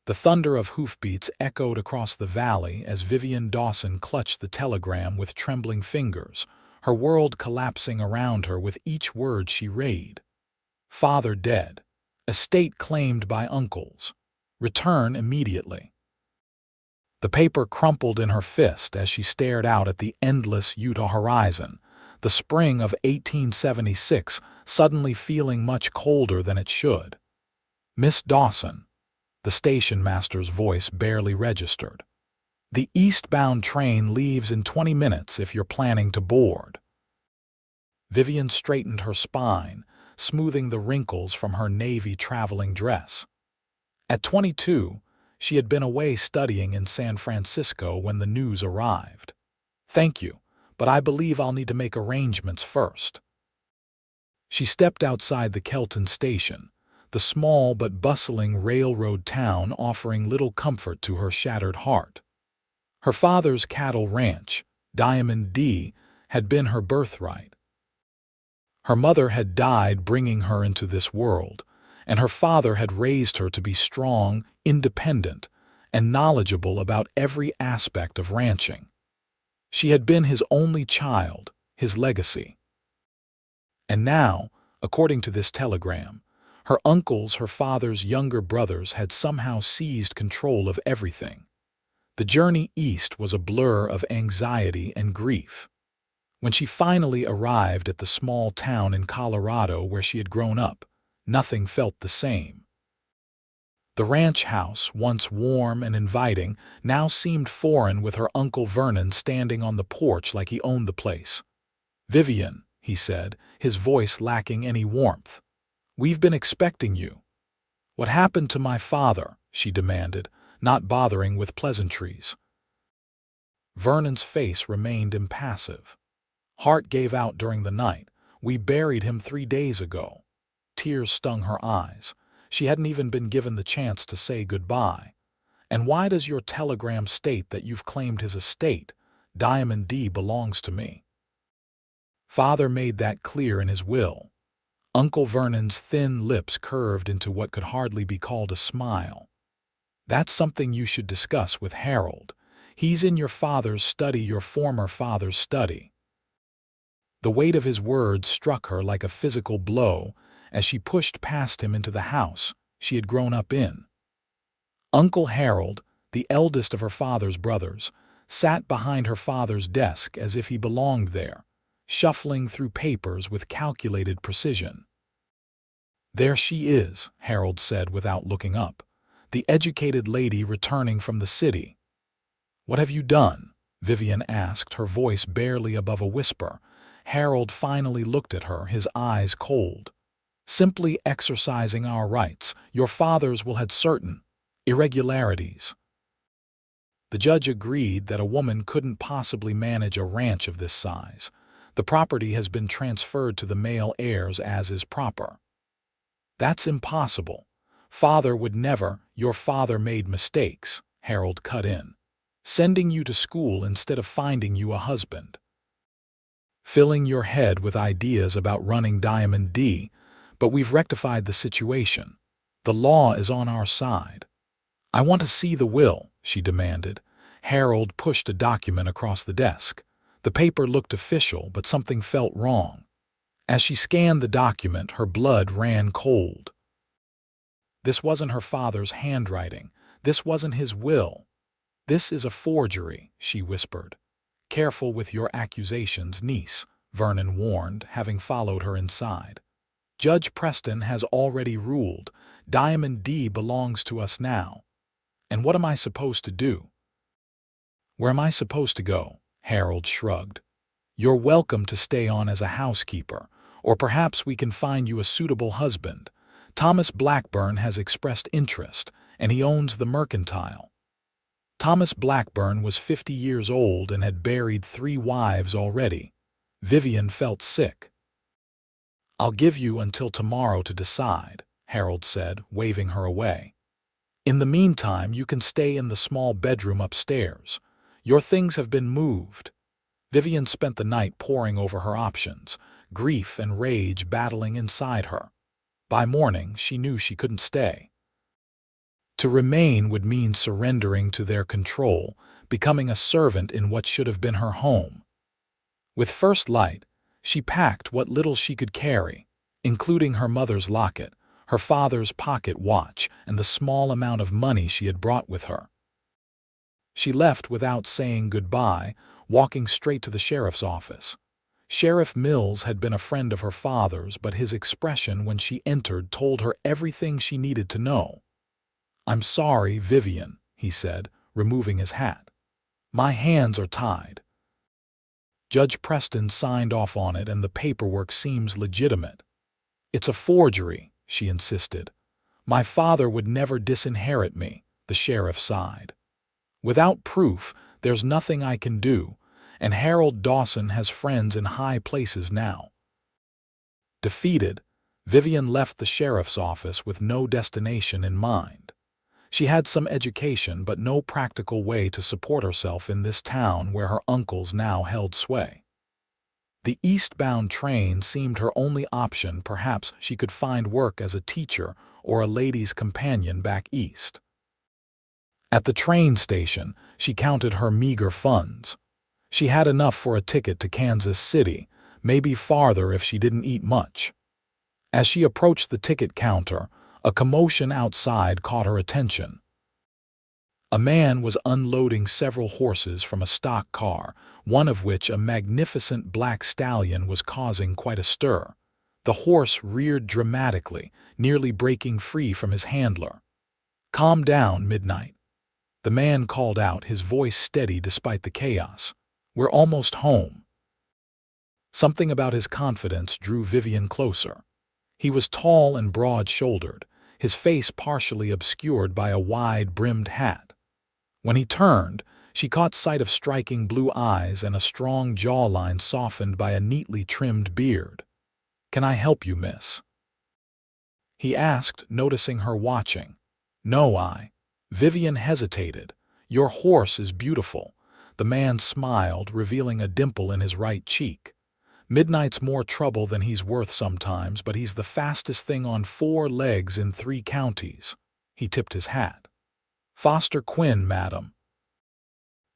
The thunder of hoofbeats echoed across the valley as Vivian Dawson clutched the telegram with trembling fingers, her world collapsing around her with each word she read. Father dead. Estate claimed by uncles. Return immediately. The paper crumpled in her fist as she stared out at the endless Utah horizon, the spring of 1876 suddenly feeling much colder than it should. Miss Dawson. The station master's voice barely registered. The eastbound train leaves in 20 minutes if you're planning to board. Vivian straightened her spine, smoothing the wrinkles from her navy traveling dress. At 22, she had been away studying in San Francisco when the news arrived. Thank you, but I believe I'll need to make arrangements first. She stepped outside the Kelton station, the small but bustling railroad town offering little comfort to her shattered heart. Her father's cattle ranch, Diamond D, had been her birthright. Her mother had died bringing her into this world, and her father had raised her to be strong, independent, and knowledgeable about every aspect of ranching. She had been his only child, his legacy. And now, according to this telegram, her uncles, her father's younger brothers, had somehow seized control of everything. The journey east was a blur of anxiety and grief. When she finally arrived at the small town in Colorado where she had grown up, nothing felt the same. The ranch house, once warm and inviting, now seemed foreign with her Uncle Vernon standing on the porch like he owned the place. "Vivian," he said, his voice lacking any warmth. "We've been expecting you." "What happened to my father?" she demanded, not bothering with pleasantries. Vernon's face remained impassive. "Heart gave out during the night. We buried him 3 days ago." Tears stung her eyes. She hadn't even been given the chance to say goodbye. "And why does your telegram state that you've claimed his estate? Diamond D belongs to me." "Father made that clear in his will." Uncle Vernon's thin lips curved into what could hardly be called a smile. "That's something you should discuss with Harold. He's in your father's study, your former father's study." The weight of his words struck her like a physical blow as she pushed past him into the house she had grown up in. Uncle Harold, the eldest of her father's brothers, sat behind her father's desk as if he belonged there, shuffling through papers with calculated precision. "There she is," Harold said without looking up, "the educated lady returning from the city." "What have you done?" Vivian asked, her voice barely above a whisper. Harold finally looked at her, his eyes cold. "Simply exercising our rights. Your father's will had certain irregularities." The judge agreed that a woman couldn't possibly manage a ranch of this size. "The property has been transferred to the male heirs as is proper." "That's impossible. Father would never." "Your father made mistakes," Harold cut in. "Sending you to school instead of finding you a husband. Filling your head with ideas about running Diamond D, but we've rectified the situation. The law is on our side." "I want to see the will," she demanded. Harold pushed a document across the desk. The paper looked official, but something felt wrong. As she scanned the document, her blood ran cold. This wasn't her father's handwriting. This wasn't his will. "This is a forgery," she whispered. "Careful with your accusations, niece," Vernon warned, having followed her inside. "Judge Preston has already ruled. Diamond D belongs to us now. And what am I supposed to do?" "Where am I supposed to go?" Harold shrugged. "You're welcome to stay on as a housekeeper, or perhaps we can find you a suitable husband. Thomas Blackburn has expressed interest, and he owns the Mercantile." Thomas Blackburn was 50 years old and had buried 3 wives already. Vivian felt sick. "I'll give you until tomorrow to decide," Harold said, waving her away. "In the meantime, you can stay in the small bedroom upstairs. Your things have been moved." Vivian spent the night poring over her options, grief and rage battling inside her. By morning, she knew she couldn't stay. To remain would mean surrendering to their control, becoming a servant in what should have been her home. With first light, she packed what little she could carry, including her mother's locket, her father's pocket watch, and the small amount of money she had brought with her. She left without saying goodbye, walking straight to the sheriff's office. Sheriff Mills had been a friend of her father's, but his expression when she entered told her everything she needed to know. "I'm sorry, Vivian," he said, removing his hat. "My hands are tied." Judge Preston signed off on it and the paperwork seems legitimate. "It's a forgery," she insisted. "My father would never disinherit me," the sheriff sighed. "Without proof, there's nothing I can do, and Harold Dawson has friends in high places now." Defeated, Vivian left the sheriff's office with no destination in mind. She had some education but no practical way to support herself in this town where her uncles now held sway. The eastbound train seemed her only option. Perhaps she could find work as a teacher or a lady's companion back east. At the train station, she counted her meager funds. She had enough for a ticket to Kansas City, maybe farther if she didn't eat much. As she approached the ticket counter, a commotion outside caught her attention. A man was unloading several horses from a stock car, one of which, a magnificent black stallion, was causing quite a stir. The horse reared dramatically, nearly breaking free from his handler. "Calm down, Midnight," the man called out, his voice steady despite the chaos. "We're almost home." Something about his confidence drew Vivian closer. He was tall and broad-shouldered, his face partially obscured by a wide-brimmed hat. When he turned, she caught sight of striking blue eyes and a strong jawline softened by a neatly trimmed beard. "Can I help you, miss?" he asked, noticing her watching. "No, Vivian hesitated. "Your horse is beautiful." The man smiled, revealing a dimple in his right cheek. "Midnight's more trouble than he's worth sometimes, but he's the fastest thing on 4 legs in 3 counties. He tipped his hat. "Foster Quinn, madam.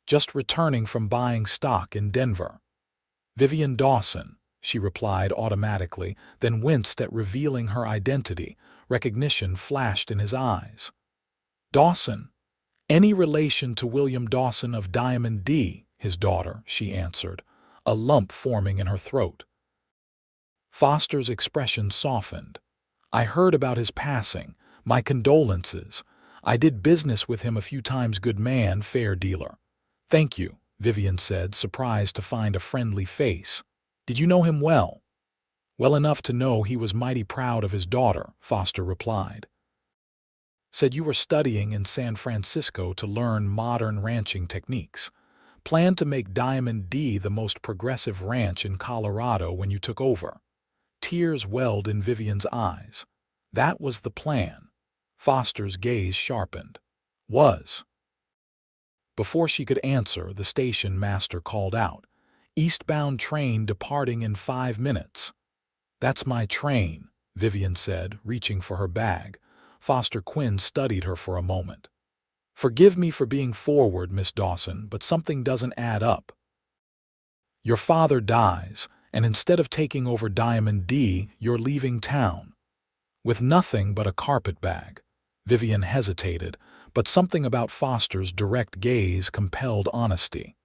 Just returning from buying stock in Denver." "Vivian Dawson," she replied automatically, then winced at revealing her identity. Recognition flashed in his eyes. "Dawson? Any relation to William Dawson of Diamond D, his daughter," she answered, a lump forming in her throat. Foster's expression softened. "I heard about his passing. My condolences. I did business with him a few times. Good man, fair dealer." "Thank you," Vivian said, surprised to find a friendly face. "Did you know him well?" "Well enough to know he was mighty proud of his daughter," Foster replied. "Said you were studying in San Francisco to learn modern ranching techniques. Planned to make Diamond D the most progressive ranch in Colorado when you took over." Tears welled in Vivian's eyes. "That was the plan." Foster's gaze sharpened. "Was." Before she could answer, the station master called out, "Eastbound train departing in 5 minutes." "That's my train," Vivian said, reaching for her bag. Foster Quinn studied her for a moment. "Forgive me for being forward, Miss Dawson, but something doesn't add up. Your father dies, and instead of taking over Diamond D, you're leaving town. With nothing but a carpetbag." Vivian hesitated, but something about Foster's direct gaze compelled honesty.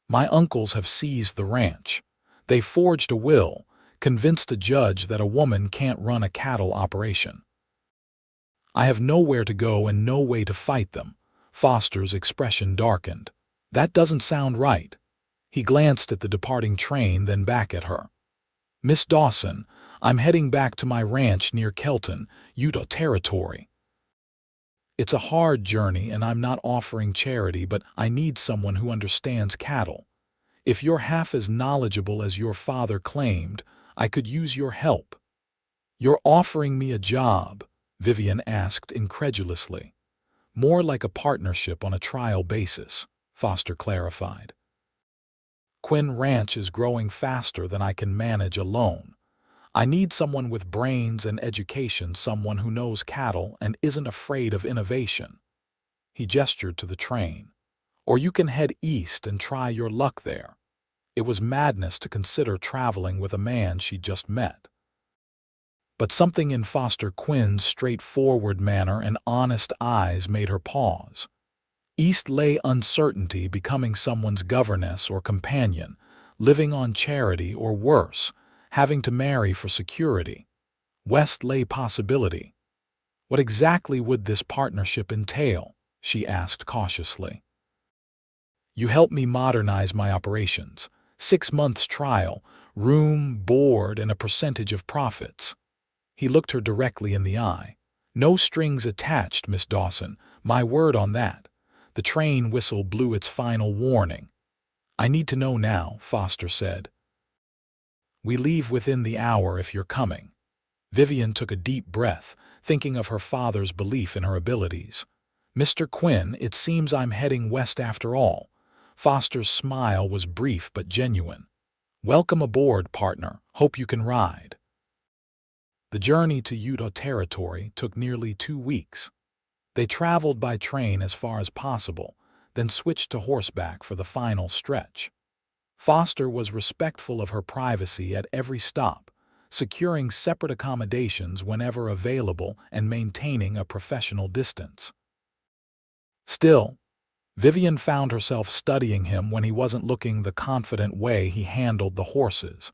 "My uncles have seized the ranch. They forged a will, convinced a judge that a woman can't run a cattle operation. I have nowhere to go and no way to fight them." Foster's expression darkened. "That doesn't sound right." He glanced at the departing train, then back at her. "Miss Dawson, I'm heading back to my ranch near Kelton, Utah Territory. It's a hard journey and I'm not offering charity, but I need someone who understands cattle. If you're half as knowledgeable as your father claimed, I could use your help." "You're offering me a job?" Vivian asked incredulously. "More like a partnership on a trial basis," Foster clarified. "Quinn Ranch is growing faster than I can manage alone. I need someone with brains and education, someone who knows cattle and isn't afraid of innovation." He gestured to the train. "Or you can head east and try your luck there." It was madness to consider traveling with a man she'd just met. But something in Foster Quinn's straightforward manner and honest eyes made her pause. East lay uncertainty, becoming someone's governess or companion, living on charity or worse, having to marry for security. West lay possibility. What exactly would this partnership entail? She asked cautiously. "You help me modernize my operations. 6 months trial, room, board, and a percentage of profits." He looked her directly in the eye. "No strings attached, Miss Dawson. My word on that." The train whistle blew its final warning. "I need to know now," Foster said. "We leave within the hour if you're coming." Vivian took a deep breath, thinking of her father's belief in her abilities. "Mr. Quinn, it seems I'm heading west after all." Foster's smile was brief but genuine. "Welcome aboard, partner. Hope you can ride." The journey to Utah Territory took nearly 2 weeks. They traveled by train as far as possible, then switched to horseback for the final stretch. Foster was respectful of her privacy at every stop, securing separate accommodations whenever available and maintaining a professional distance. Still, Vivian found herself studying him when he wasn't looking, the confident way he handled the horses,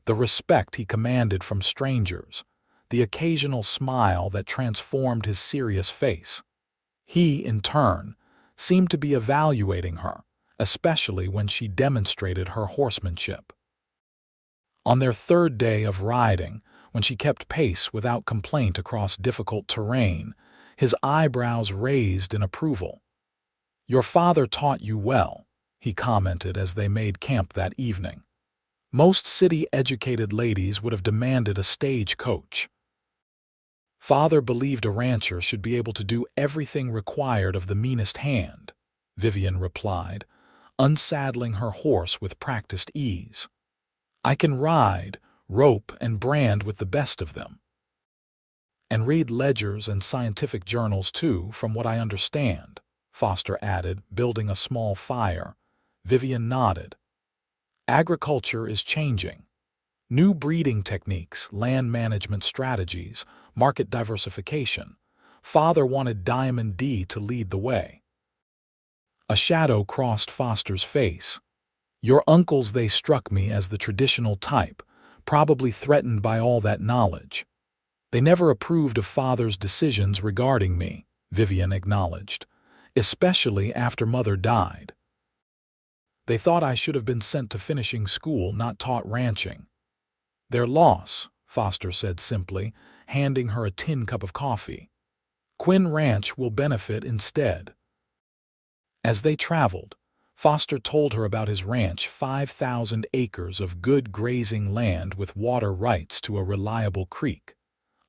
the respect he commanded from strangers, the occasional smile that transformed his serious face. He, in turn, seemed to be evaluating her, especially when she demonstrated her horsemanship. On their 3rd day of riding, when she kept pace without complaint across difficult terrain, his eyebrows raised in approval. "Your father taught you well," he commented as they made camp that evening. "Most city-educated ladies would have demanded a stagecoach." "Father believed a rancher should be able to do everything required of the meanest hand," Vivian replied, unsaddling her horse with practiced ease. "I can ride, rope, and brand with the best of them. And read ledgers and scientific journals too, from what I understand," Foster added, building a small fire. Vivian nodded. "Agriculture is changing. New breeding techniques, land management strategies, market diversification. Father wanted Diamond D to lead the way." A shadow crossed Foster's face. "Your uncles, they struck me as the traditional type, probably threatened by all that knowledge. They never approved of Father's decisions regarding me," Vivian acknowledged, "especially after Mother died. They thought I should have been sent to finishing school, not taught ranching." "Their loss," Foster said simply, handing her a tin cup of coffee. "Quinn Ranch will benefit instead." As they traveled, Foster told her about his ranch, 5,000 acres of good grazing land with water rights to a reliable creek,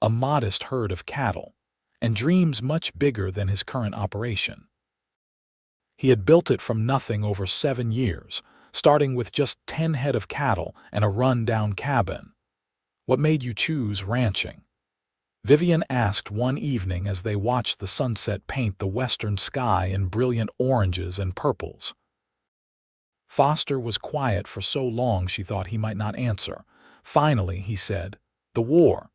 a modest herd of cattle, and dreams much bigger than his current operation. He had built it from nothing over 7 years, starting with just 10 head of cattle and a run-down cabin. "What made you choose ranching?" Vivian asked one evening as they watched the sunset paint the western sky in brilliant oranges and purples. Foster was quiet for so long she thought he might not answer. Finally, he said, "The war."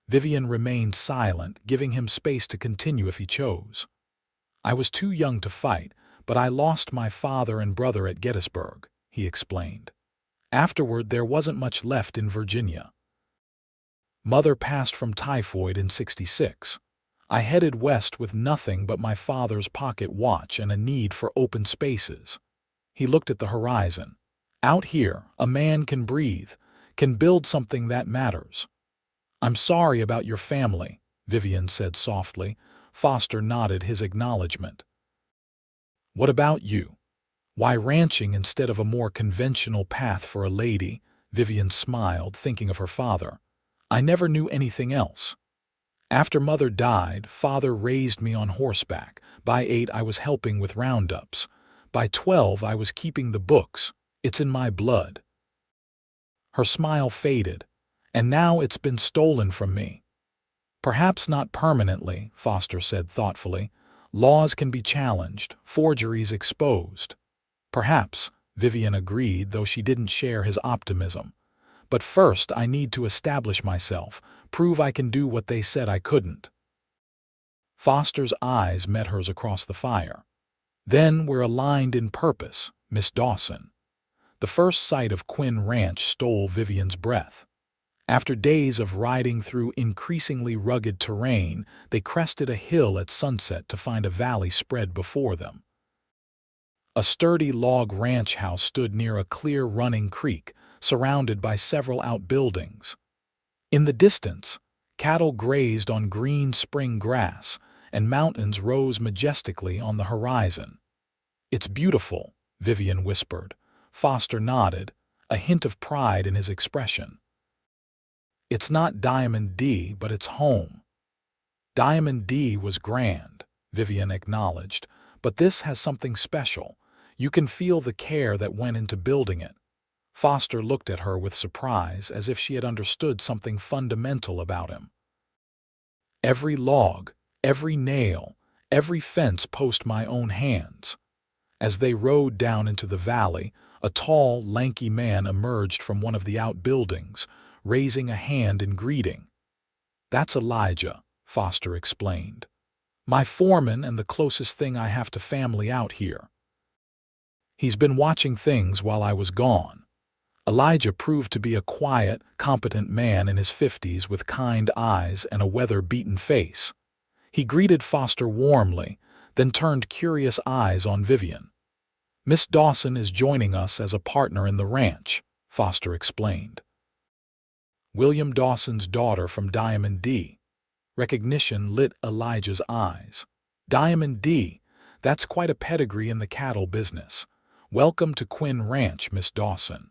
Vivian remained silent, giving him space to continue if he chose. "I was too young to fight, but I lost my father and brother at Gettysburg," he explained. "Afterward, there wasn't much left in Virginia. Mother passed from typhoid in '66. I headed west with nothing but my father's pocket watch and a need for open spaces." He looked at the horizon. "Out here, a man can breathe, can build something that matters." "I'm sorry about your family," Vivian said softly. Foster nodded his acknowledgement. "What about you? Why ranching instead of a more conventional path for a lady?" Vivian smiled, thinking of her father. "I never knew anything else. After Mother died, Father raised me on horseback. By 8, I was helping with roundups. By 12, I was keeping the books. It's in my blood." Her smile faded, and now it's been stolen from me. Perhaps not permanently, Foster said thoughtfully. Laws can be challenged, forgeries exposed. Perhaps, Vivian agreed, though she didn't share his optimism. But first I need to establish myself, prove I can do what they said I couldn't. Foster's eyes met hers across the fire. Then we're aligned in purpose, Miss Dawson. The first sight of Quinn Ranch stole Vivian's breath. After days of riding through increasingly rugged terrain, they crested a hill at sunset to find a valley spread before them. A sturdy log ranch house stood near a clear running creek, surrounded by several outbuildings. In the distance, cattle grazed on green spring grass, and mountains rose majestically on the horizon. "It's beautiful," Vivian whispered. Foster nodded, a hint of pride in his expression. "It's not Diamond D, but it's home." Diamond D was grand, Vivian acknowledged, but this has something special. You can feel the care that went into building it. Foster looked at her with surprise, as if she had understood something fundamental about him. "Every log, every nail, every fence post my own hands." As they rode down into the valley, a tall, lanky man emerged from one of the outbuildings, raising a hand in greeting. "That's Elijah," Foster explained. "My foreman and the closest thing I have to family out here. He's been watching things while I was gone." Elijah proved to be a quiet, competent man in his 50s with kind eyes and a weather-beaten face. He greeted Foster warmly, then turned curious eyes on Vivian. "Miss Dawson is joining us as a partner in the ranch," Foster explained. "William Dawson's daughter from Diamond D." Recognition lit Elijah's eyes. "Diamond D, that's quite a pedigree in the cattle business. Welcome to Quinn Ranch, Miss Dawson."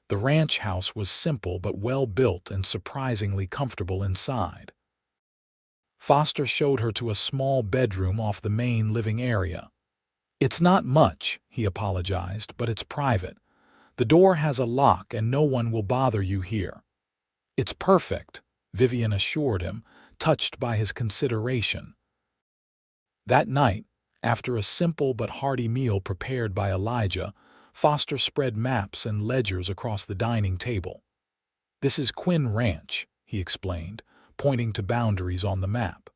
The ranch house was simple but well built and surprisingly comfortable inside. Foster showed her to a small bedroom off the main living area. "It's not much," he apologized, "but it's private. The door has a lock and no one will bother you here." "It's perfect," Vivian assured him, touched by his consideration. That night, after a simple but hearty meal prepared by Elijah, Foster spread maps and ledgers across the dining table. "This is Quinn Ranch," he explained, pointing to boundaries on the map.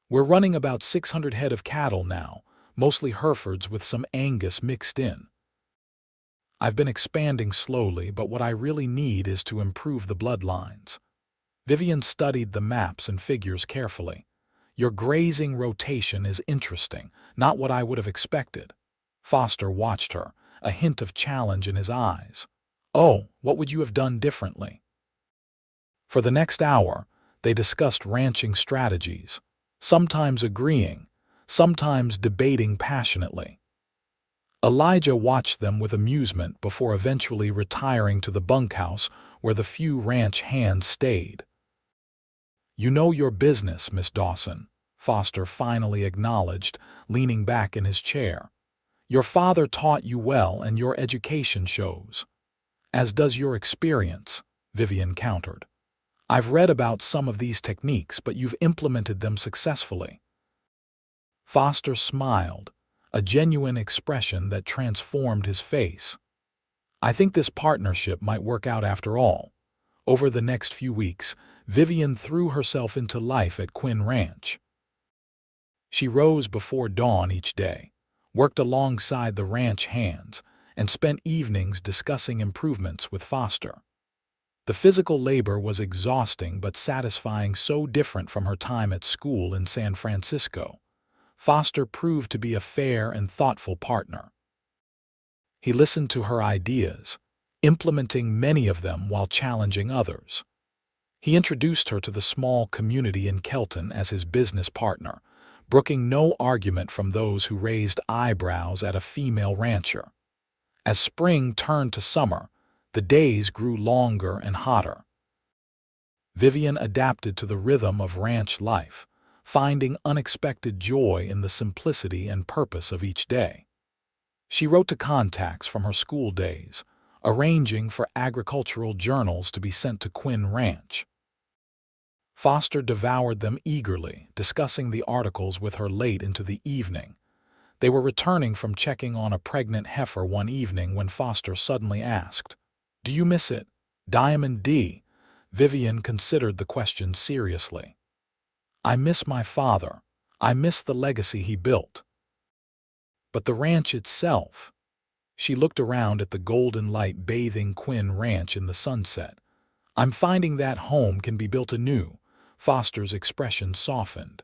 "We're running about 600 head of cattle now, mostly Herefords with some Angus mixed in. I've been expanding slowly, but what I really need is to improve the bloodlines." Vivian studied the maps and figures carefully. "Your grazing rotation is interesting, not what I would have expected." Foster watched her, a hint of challenge in his eyes. "Oh, what would you have done differently?" For the next hour, they discussed ranching strategies, sometimes agreeing, sometimes debating passionately. Elijah watched them with amusement before eventually retiring to the bunkhouse where the few ranch hands stayed. "You know your business, Miss Dawson," Foster finally acknowledged, leaning back in his chair. "Your father taught you well and your education shows." "As does your experience," Vivian countered. "I've read about some of these techniques, but you've implemented them successfully." Foster smiled, a genuine expression that transformed his face. "I think this partnership might work out after all." Over the next few weeks, Vivian threw herself into life at Quinn Ranch. She rose before dawn each day, worked alongside the ranch hands, and spent evenings discussing improvements with Foster. The physical labor was exhausting but satisfying, so different from her time at school in San Francisco. Foster proved to be a fair and thoughtful partner. He listened to her ideas, implementing many of them while challenging others. He introduced her to the small community in Kelton as his business partner, brooking no argument from those who raised eyebrows at a female rancher. As spring turned to summer, the days grew longer and hotter. Vivian adapted to the rhythm of ranch life, finding unexpected joy in the simplicity and purpose of each day. She wrote to contacts from her school days, arranging for agricultural journals to be sent to Quinn Ranch. Foster devoured them eagerly, discussing the articles with her late into the evening. They were returning from checking on a pregnant heifer one evening when Foster suddenly asked, "Do you miss it? Diamond D?" Vivian considered the question seriously. "I miss my father. I miss the legacy he built." "But the ranch itself?" She looked around at the golden light bathing Quinn Ranch in the sunset. "I'm finding that home can be built anew." Foster's expression softened.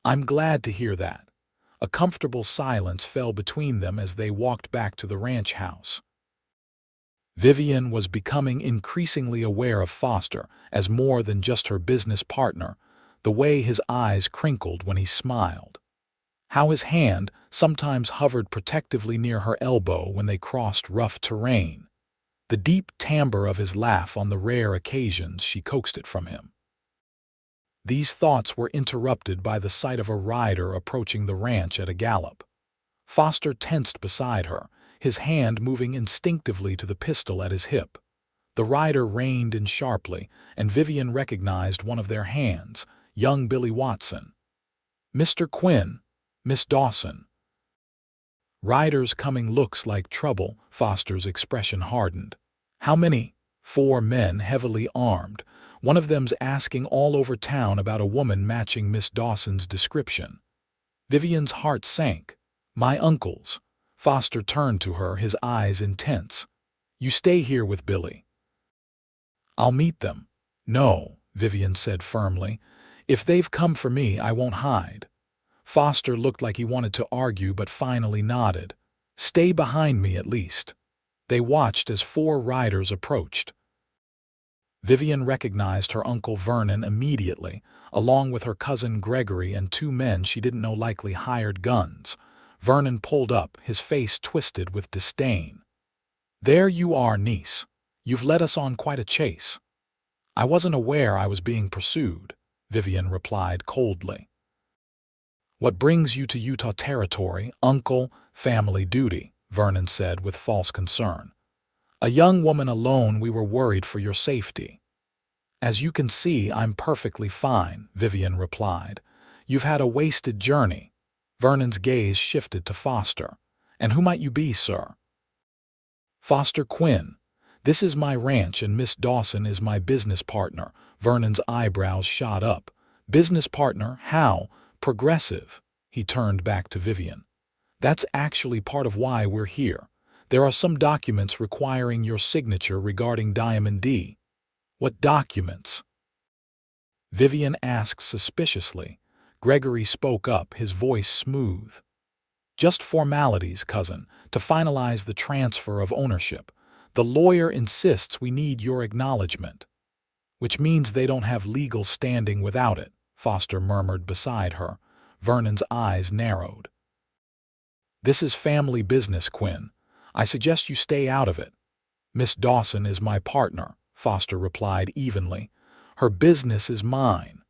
"I'm glad to hear that." A comfortable silence fell between them as they walked back to the ranch house. Vivian was becoming increasingly aware of Foster as more than just her business partner, the way his eyes crinkled when he smiled, how his hand sometimes hovered protectively near her elbow when they crossed rough terrain, the deep timbre of his laugh on the rare occasions she coaxed it from him. These thoughts were interrupted by the sight of a rider approaching the ranch at a gallop. Foster tensed beside her, his hand moving instinctively to the pistol at his hip. The rider reined in sharply, and Vivian recognized one of their hands, young Billy Watson. "Mr. Quinn, Miss Dawson." "Riders coming looks like trouble." Foster's expression hardened. "How many?" "4 men heavily armed. One of them's asking all over town about a woman matching Miss Dawson's description." Vivian's heart sank. "My uncle's." Foster turned to her, his eyes intense. "You stay here with Billy." "I'll meet them." "No," Vivian said firmly. "If they've come for me, I won't hide." Foster looked like he wanted to argue but finally nodded. "Stay behind me at least." They watched as 4 riders approached. Vivian recognized her Uncle Vernon immediately, along with her cousin Gregory and 2 men she didn't know, likely hired guns. Vernon pulled up, his face twisted with disdain. "There you are, niece. You've led us on quite a chase." "I wasn't aware I was being pursued," Vivian replied coldly. "What brings you to Utah territory, Uncle?" "Family duty," Vernon said with false concern. "A young woman alone, we were worried for your safety." "As you can see, I'm perfectly fine," Vivian replied. "You've had a wasted journey." Vernon's gaze shifted to Foster. "And who might you be, sir?" "Foster Quinn. This is my ranch and Miss Dawson is my business partner." Vernon's eyebrows shot up. "Business partner? How? Progressive." He turned back to Vivian. "That's actually part of why we're here. There are some documents requiring your signature regarding Diamond D." "What documents?" Vivian asked suspiciously. Gregory spoke up, his voice smooth. "Just formalities, cousin, to finalize the transfer of ownership. The lawyer insists we need your acknowledgement." "Which means they don't have legal standing without it," Foster murmured beside her. Vernon's eyes narrowed. "This is family business, Quinn. I suggest you stay out of it." "Miss Dawson is my partner," Foster replied evenly. "Her business is mine."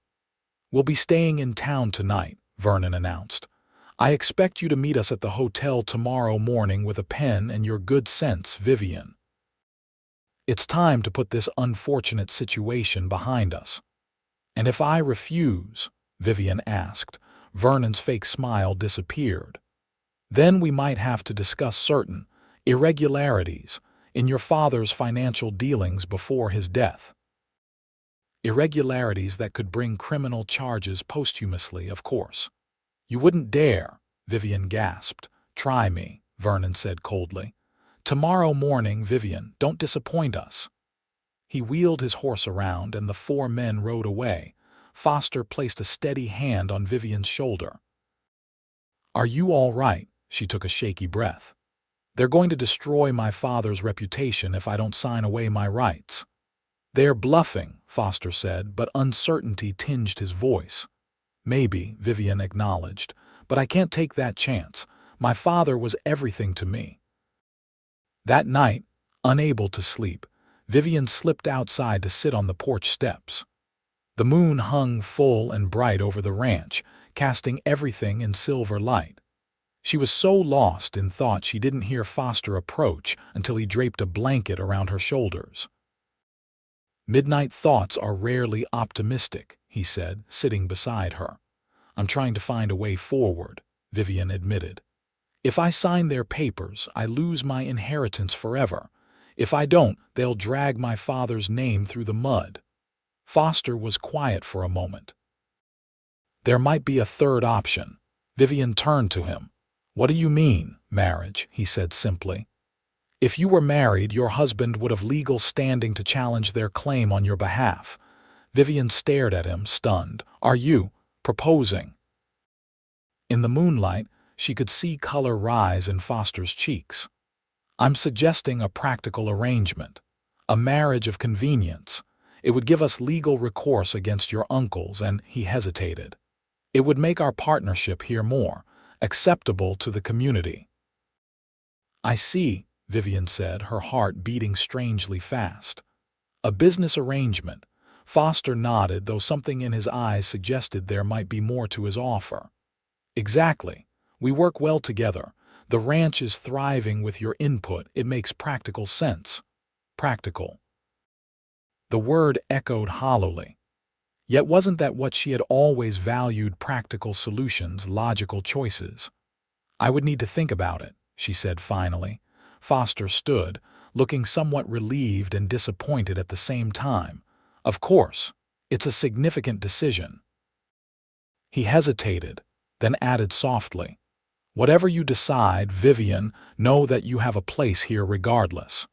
"We'll be staying in town tonight," Vernon announced. "I expect you to meet us at the hotel tomorrow morning with a pen and your good sense, Vivian. It's time to put this unfortunate situation behind us." "And if I refuse?" Vivian asked. Vernon's fake smile disappeared. "Then we might have to discuss certain irregularities in your father's financial dealings before his death." "Irregularities that could bring criminal charges posthumously, of course." "You wouldn't dare," Vivian gasped. "Try me," Vernon said coldly. "Tomorrow morning, Vivian, don't disappoint us." He wheeled his horse around and the 4 men rode away. Foster placed a steady hand on Vivian's shoulder. "Are you all right?" She took a shaky breath. "They're going to destroy my father's reputation if I don't sign away my rights." "They're bluffing," Foster said, but uncertainty tinged his voice. "Maybe," Vivian acknowledged, "but I can't take that chance. My father was everything to me." That night, unable to sleep, Vivian slipped outside to sit on the porch steps. The moon hung full and bright over the ranch, casting everything in silver light. She was so lost in thought she didn't hear Foster approach until he draped a blanket around her shoulders. "Midnight thoughts are rarely optimistic," he said, sitting beside her. "I'm trying to find a way forward," Vivian admitted. "If I sign their papers, I lose my inheritance forever. If I don't, they'll drag my father's name through the mud." Foster was quiet for a moment. "There might be a third option." Vivian turned to him. "What do you mean, marriage?" he said simply. "If you were married, your husband would have legal standing to challenge their claim on your behalf." Vivian stared at him, stunned. "Are you proposing?" In the moonlight, she could see color rise in Foster's cheeks. "I'm suggesting a practical arrangement. A marriage of convenience. It would give us legal recourse against your uncles," and he hesitated. "It would make our partnership here more acceptable to the community." "I see," Vivian said, her heart beating strangely fast. "A business arrangement." Foster nodded, though something in his eyes suggested there might be more to his offer. "Exactly. We work well together. The ranch is thriving with your input. It makes practical sense." Practical. The word echoed hollowly. Yet wasn't that what she had always valued? Practical solutions, logical choices. "I would need to think about it," she said finally. Foster stood, looking somewhat relieved and disappointed at the same time. "Of course, it's a significant decision." He hesitated, then added softly, "Whatever you decide, Vivian, know that you have a place here regardless."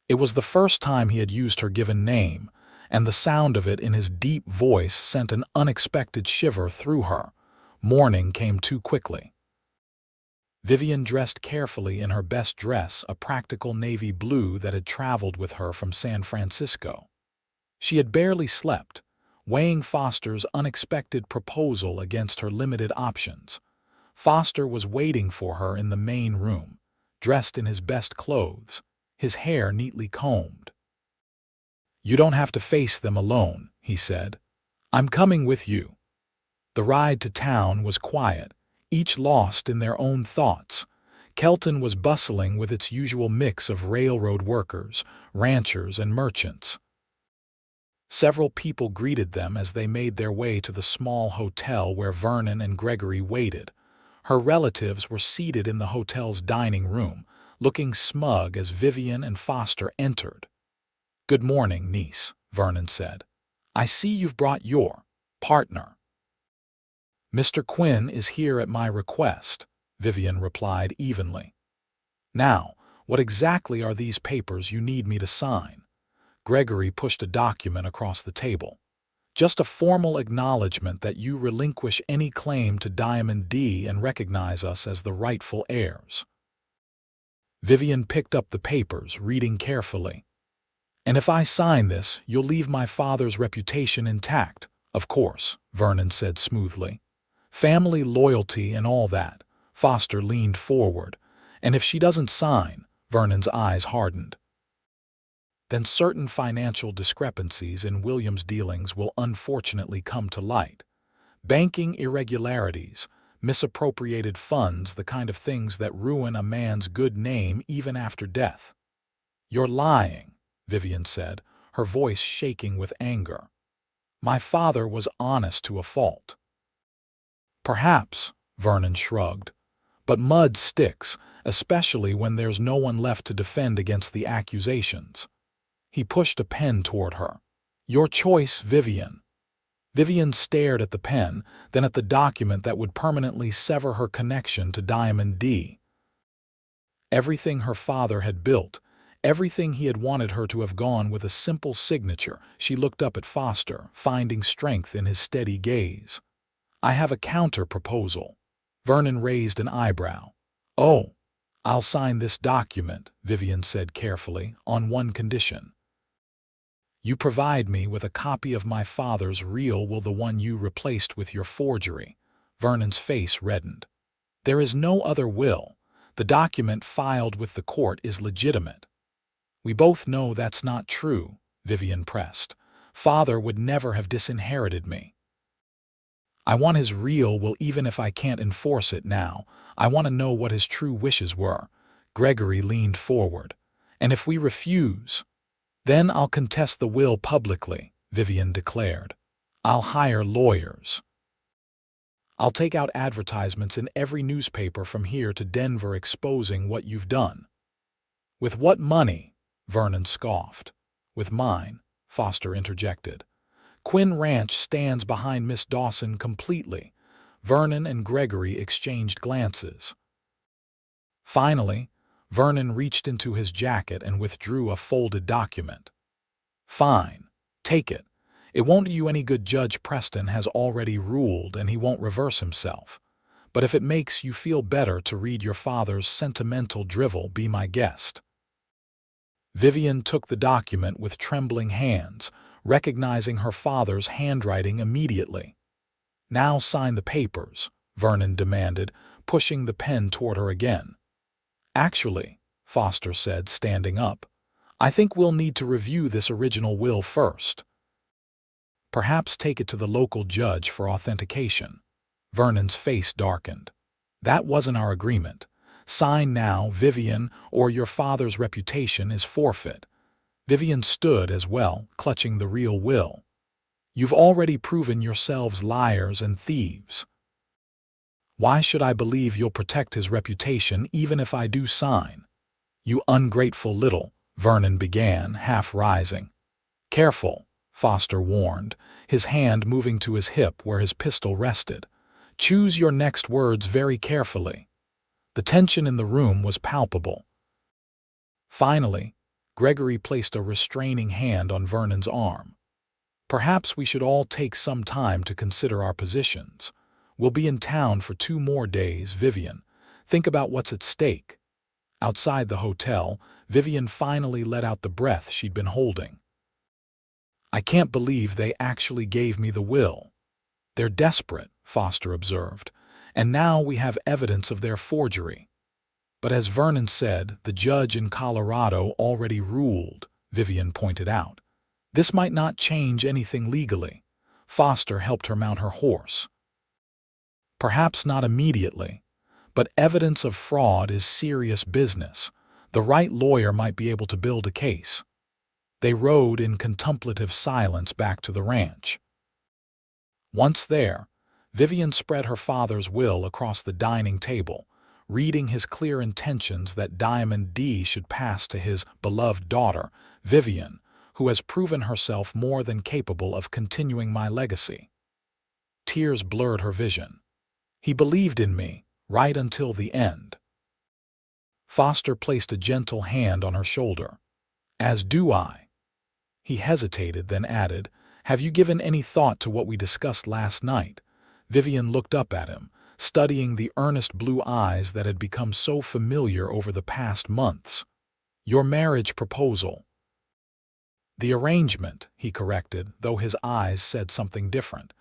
It was the first time he had used her given name, and the sound of it in his deep voice sent an unexpected shiver through her. Morning came too quickly. Vivian dressed carefully in her best dress, a practical navy blue that had traveled with her from San Francisco. She had barely slept, weighing Foster's unexpected proposal against her limited options. Foster was waiting for her in the main room, dressed in his best clothes, his hair neatly combed. "You don't have to face them alone," he said. "I'm coming with you." The ride to town was quiet, each lost in their own thoughts. Kelton was bustling with its usual mix of railroad workers, ranchers, and merchants. Several people greeted them as they made their way to the small hotel where Vernon and Gregory waited. Her relatives were seated in the hotel's dining room, looking smug as Vivian and Foster entered. "Good morning, niece," Vernon said. "I see you've brought your partner." "Mr. Quinn is here at my request," Vivian replied evenly. "Now, what exactly are these papers you need me to sign?" Gregory pushed a document across the table. "Just a formal acknowledgement that you relinquish any claim to Diamond D and recognize us as the rightful heirs." Vivian picked up the papers, reading carefully. "And if I sign this, you'll leave my father's reputation intact?" "Of course," Vernon said smoothly. "Family loyalty and all that." Foster leaned forward. "And if she doesn't sign?" Vernon's eyes hardened. "Then certain financial discrepancies in William's dealings will unfortunately come to light. Banking irregularities, misappropriated funds, the kind of things that ruin a man's good name even after death." "You're lying," Vivian said, her voice shaking with anger. "My father was honest to a fault." "Perhaps," Vernon shrugged. "But mud sticks, especially when there's no one left to defend against the accusations." He pushed a pen toward her. "Your choice, Vivian." Vivian stared at the pen, then at the document that would permanently sever her connection to Diamond D. Everything her father had built, everything he had wanted her to have gone with a simple signature. She looked up at Foster, finding strength in his steady gaze. "I have a counter-proposal." Vernon raised an eyebrow. "Oh, I'll sign this document," Vivian said carefully, "on one condition. You provide me with a copy of my father's will, the one you replaced with your forgery." Vernon's face reddened. "There is no other will. The document filed with the court is legitimate." "We both know that's not true," Vivian pressed. "Father would never have disinherited me." I want his real will even if I can't enforce it now. I want to know what his true wishes were. Gregory leaned forward. And if we refuse, then I'll contest the will publicly, Vivian declared. I'll hire lawyers. I'll take out advertisements in every newspaper from here to Denver exposing what you've done. With what money? Vernon scoffed. With mine, Foster interjected. Quinn Ranch stands behind Miss Dawson completely. Vernon and Gregory exchanged glances. Finally, Vernon reached into his jacket and withdrew a folded document. Fine, take it. It won't do you any good. Judge Preston has already ruled and he won't reverse himself. But if it makes you feel better to read your father's sentimental drivel, be my guest. Vivian took the document with trembling hands, recognizing her father's handwriting immediately. Now sign the papers, Vernon demanded, pushing the pen toward her again. Actually, Foster said, standing up, I think we'll need to review this original will first. Perhaps take it to the local judge for authentication. Vernon's face darkened. That wasn't our agreement. Sign now, Vivian, or your father's reputation is forfeit. Vivian stood as well, clutching the real will. You've already proven yourselves liars and thieves. Why should I believe you'll protect his reputation even if I do sign? You ungrateful little, Vernon began, half rising. Careful, Foster warned, his hand moving to his hip where his pistol rested. Choose your next words very carefully. The tension in the room was palpable. Finally, Gregory placed a restraining hand on Vernon's arm. Perhaps we should all take some time to consider our positions. We'll be in town for 2 more days, Vivian. Think about what's at stake. Outside the hotel, Vivian finally let out the breath she'd been holding. I can't believe they actually gave me the will. They're desperate, Foster observed, and now we have evidence of their forgery. But as Vernon said, the judge in Colorado already ruled, Vivian pointed out. This might not change anything legally. Foster helped her mount her horse. Perhaps not immediately, but evidence of fraud is serious business. The right lawyer might be able to build a case. They rode in contemplative silence back to the ranch. Once there, Vivian spread her father's will across the dining table, reading his clear intentions that Diamond D should pass to his beloved daughter, Vivian, who has proven herself more than capable of continuing my legacy. Tears blurred her vision. He believed in me, right until the end. Foster placed a gentle hand on her shoulder. As do I. He hesitated, then added, Have you given any thought to what we discussed last night? Vivian looked up at him, studying the earnest blue eyes that had become so familiar over the past months. Your marriage proposal. The arrangement, he corrected, though his eyes said something different.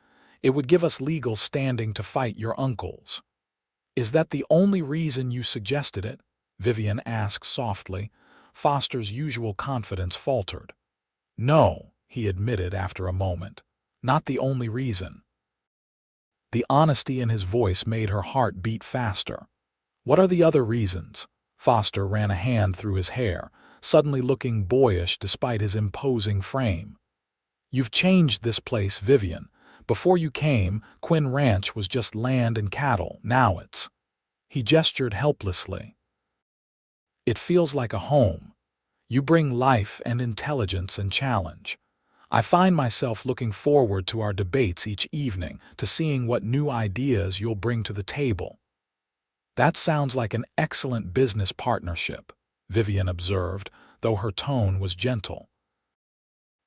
It would give us legal standing to fight your uncles. Is that the only reason you suggested it? Vivian asked softly. Foster's usual confidence faltered. No, he admitted after a moment. Not the only reason. The honesty in his voice made her heart beat faster. What are the other reasons? Foster ran a hand through his hair, suddenly looking boyish despite his imposing frame. You've changed this place, Vivian. Before you came, Quinn Ranch was just land and cattle. Now it's... He gestured helplessly. It feels like a home. You bring life and intelligence and challenge. I find myself looking forward to our debates each evening, to seeing what new ideas you'll bring to the table. That sounds like an excellent business partnership, Vivian observed, though her tone was gentle.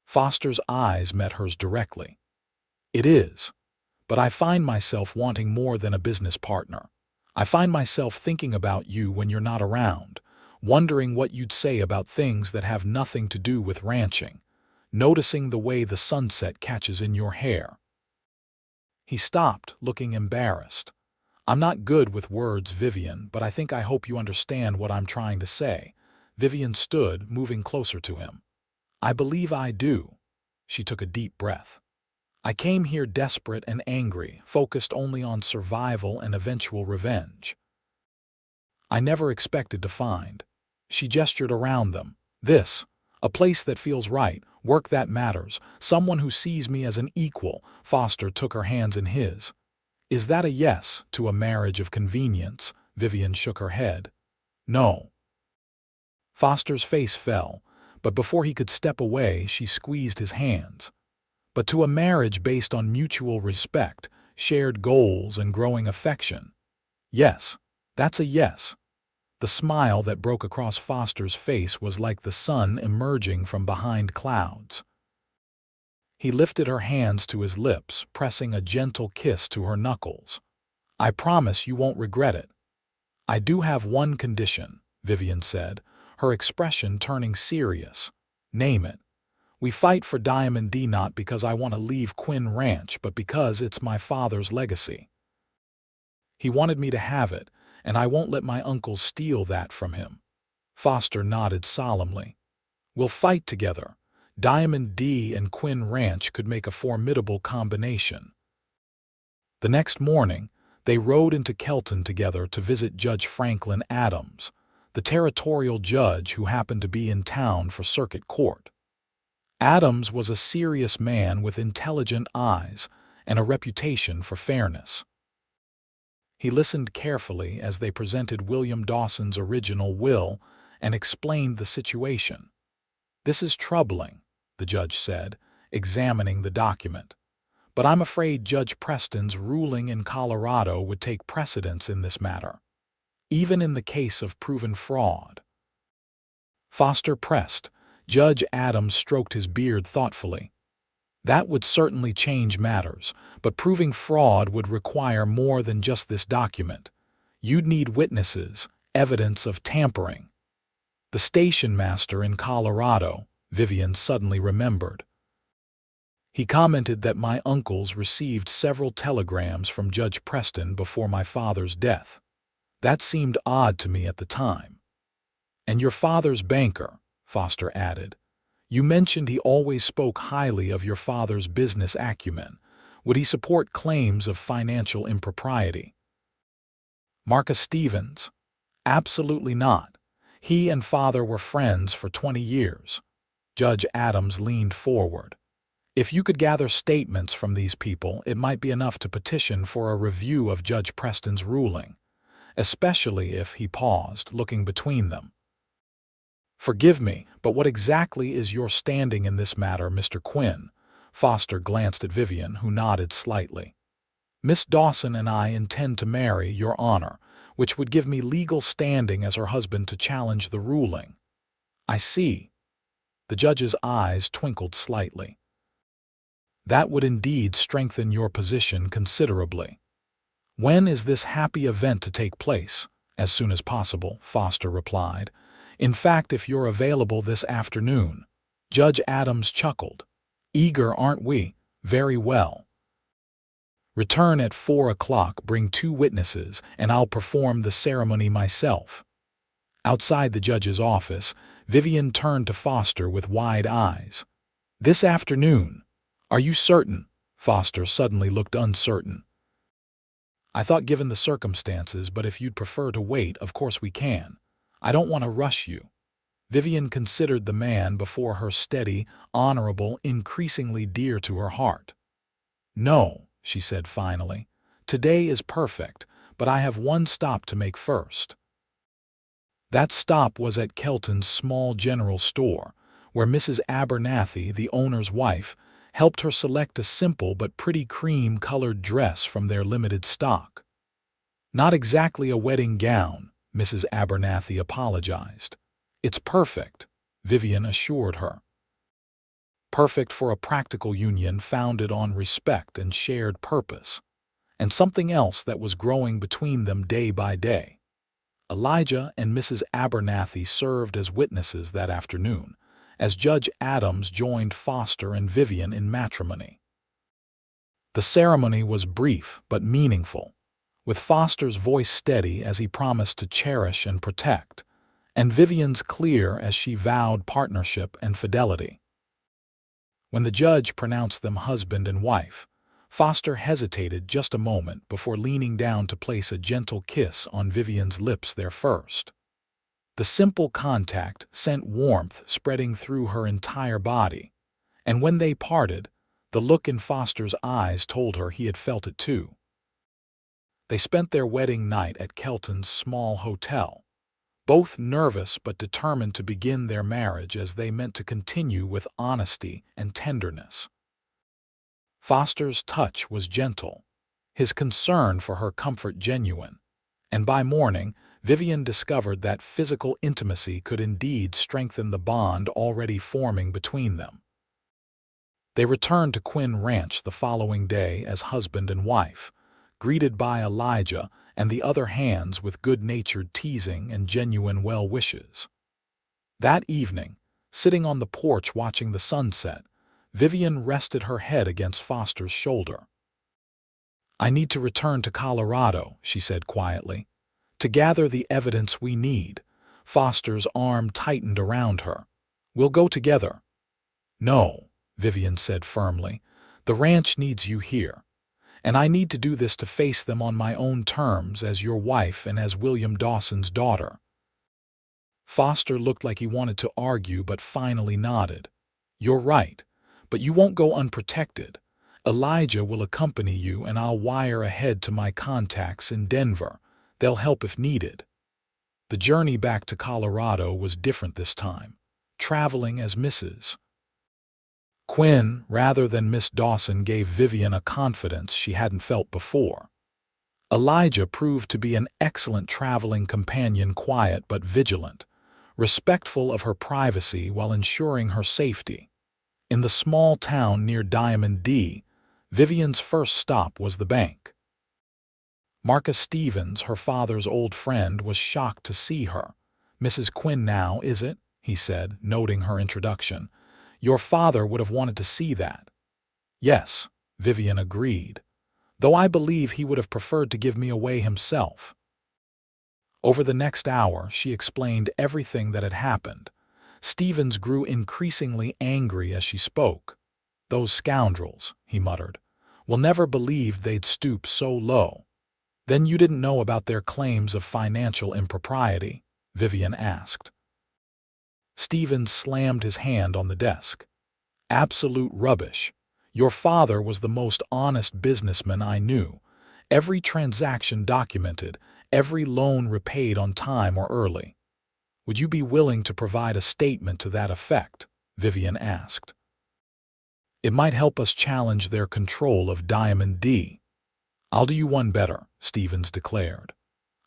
Foster's eyes met hers directly. It is, but I find myself wanting more than a business partner. I find myself thinking about you when you're not around, wondering what you'd say about things that have nothing to do with ranching, noticing the way the sunset catches in your hair. He stopped, looking embarrassed. I'm not good with words, Vivian, but I hope you understand what I'm trying to say. Vivian stood, moving closer to him. I believe I do. She took a deep breath. I came here desperate and angry, focused only on survival and eventual revenge. I never expected to find. She gestured around them. This, a place that feels right, work that matters, someone who sees me as an equal. Foster took her hands in his. Is that a yes to a marriage of convenience? Vivian shook her head. No. Foster's face fell, but before he could step away, she squeezed his hands. But to a marriage based on mutual respect, shared goals, and growing affection. Yes, that's a yes. The smile that broke across Foster's face was like the sun emerging from behind clouds. He lifted her hands to his lips, pressing a gentle kiss to her knuckles. I promise you won't regret it. I do have one condition, Vivian said, her expression turning serious. Name it. We fight for Diamond D not because I want to leave Quinn Ranch, but because it's my father's legacy. He wanted me to have it, and I won't let my uncle steal that from him. Foster nodded solemnly. We'll fight together. Diamond D and Quinn Ranch could make a formidable combination. The next morning, they rode into Kelton together to visit Judge Franklin Adams, the territorial judge who happened to be in town for circuit court. Adams was a serious man with intelligent eyes and a reputation for fairness. He listened carefully as they presented William Dawson's original will and explained the situation. This is troubling, the judge said, examining the document. But I'm afraid Judge Preston's ruling in Colorado would take precedence in this matter, even in the case of proven fraud. Foster pressed. Judge Adams stroked his beard thoughtfully. That would certainly change matters, but proving fraud would require more than just this document. You'd need witnesses, evidence of tampering. The station master in Colorado, Vivian suddenly remembered. He commented that my uncles received several telegrams from Judge Preston before my father's death. That seemed odd to me at the time. And your father's banker, Foster added. You mentioned he always spoke highly of your father's business acumen. Would he support claims of financial impropriety? Marcus Stevens? Absolutely not. He and father were friends for 20 years. Judge Adams leaned forward. If you could gather statements from these people, it might be enough to petition for a review of Judge Preston's ruling, especially if he paused, looking between them. Forgive me, but what exactly is your standing in this matter, Mr. Quinn? Foster glanced at Vivian, who nodded slightly. Miss Dawson and I intend to marry, Your Honor, which would give me legal standing as her husband to challenge the ruling. I see. The judge's eyes twinkled slightly. That would indeed strengthen your position considerably. When is this happy event to take place? As soon as possible, Foster replied. In fact, if you're available this afternoon. Judge Adams chuckled. Eager, aren't we? Very well. Return at 4 o'clock, bring 2 witnesses, and I'll perform the ceremony myself. Outside the judge's office, Vivian turned to Foster with wide eyes. This afternoon? Are you certain? Foster suddenly looked uncertain. I thought given the circumstances, but if you'd prefer to wait, of course we can. I don't want to rush you. Vivian considered the man before her, steady, honorable, increasingly dear to her heart. No, she said finally. Today is perfect, but I have one stop to make first. That stop was at Kelton's small general store, where Mrs. Abernathy, the owner's wife, helped her select a simple but pretty cream-colored dress from their limited stock. Not exactly a wedding gown, Mrs. Abernathy apologized. It's perfect, Vivian assured her. Perfect for a practical union founded on respect and shared purpose, and something else that was growing between them day by day. Elijah and Mrs. Abernathy served as witnesses that afternoon, as Judge Adams joined Foster and Vivian in matrimony. The ceremony was brief but meaningful, with Foster's voice steady as he promised to cherish and protect, and Vivian's clear as she vowed partnership and fidelity. When the judge pronounced them husband and wife, Foster hesitated just a moment before leaning down to place a gentle kiss on Vivian's lips there first. The simple contact sent warmth spreading through her entire body, and when they parted, the look in Foster's eyes told her he had felt it too. They spent their wedding night at Kelton's small hotel, both nervous but determined to begin their marriage as they meant to continue with honesty and tenderness. Foster's touch was gentle, his concern for her comfort genuine, and by morning, Vivian discovered that physical intimacy could indeed strengthen the bond already forming between them. They returned to Quinn Ranch the following day as husband and wife, greeted by Elijah and the other hands with good-natured teasing and genuine well-wishes. That evening, sitting on the porch watching the sunset, Vivian rested her head against Foster's shoulder. "I need to return to Colorado," she said quietly, "to gather the evidence we need." Foster's arm tightened around her. "We'll go together." "No," Vivian said firmly. "The ranch needs you here, and I need to do this to face them on my own terms as your wife and as William Dawson's daughter." Foster looked like he wanted to argue but finally nodded. "You're right, but you won't go unprotected. Elijah will accompany you and I'll wire ahead to my contacts in Denver. They'll help if needed." The journey back to Colorado was different this time, traveling as Mrs. Quinn rather than Miss Dawson gave Vivian a confidence she hadn't felt before. Elijah proved to be an excellent traveling companion, quiet but vigilant, respectful of her privacy while ensuring her safety. In the small town near Diamond D, Vivian's first stop was the bank. Marcus Stevens, her father's old friend, was shocked to see her. "Mrs. Quinn now, is it?" he said, noting her introduction. "Your father would have wanted to see that." "Yes," Vivian agreed, "though I believe he would have preferred to give me away himself." Over the next hour, she explained everything that had happened. Stevens grew increasingly angry as she spoke. "Those scoundrels," he muttered, "will never believe they'd stoop so low." "Then you didn't know about their claims of financial impropriety?" Vivian asked. Stevens slammed his hand on the desk. "Absolute rubbish. Your father was the most honest businessman I knew. Every transaction documented, every loan repaid on time or early." "Would you be willing to provide a statement to that effect?" Vivian asked. "It might help us challenge their control of Diamond D." "I'll do you one better," Stevens declared.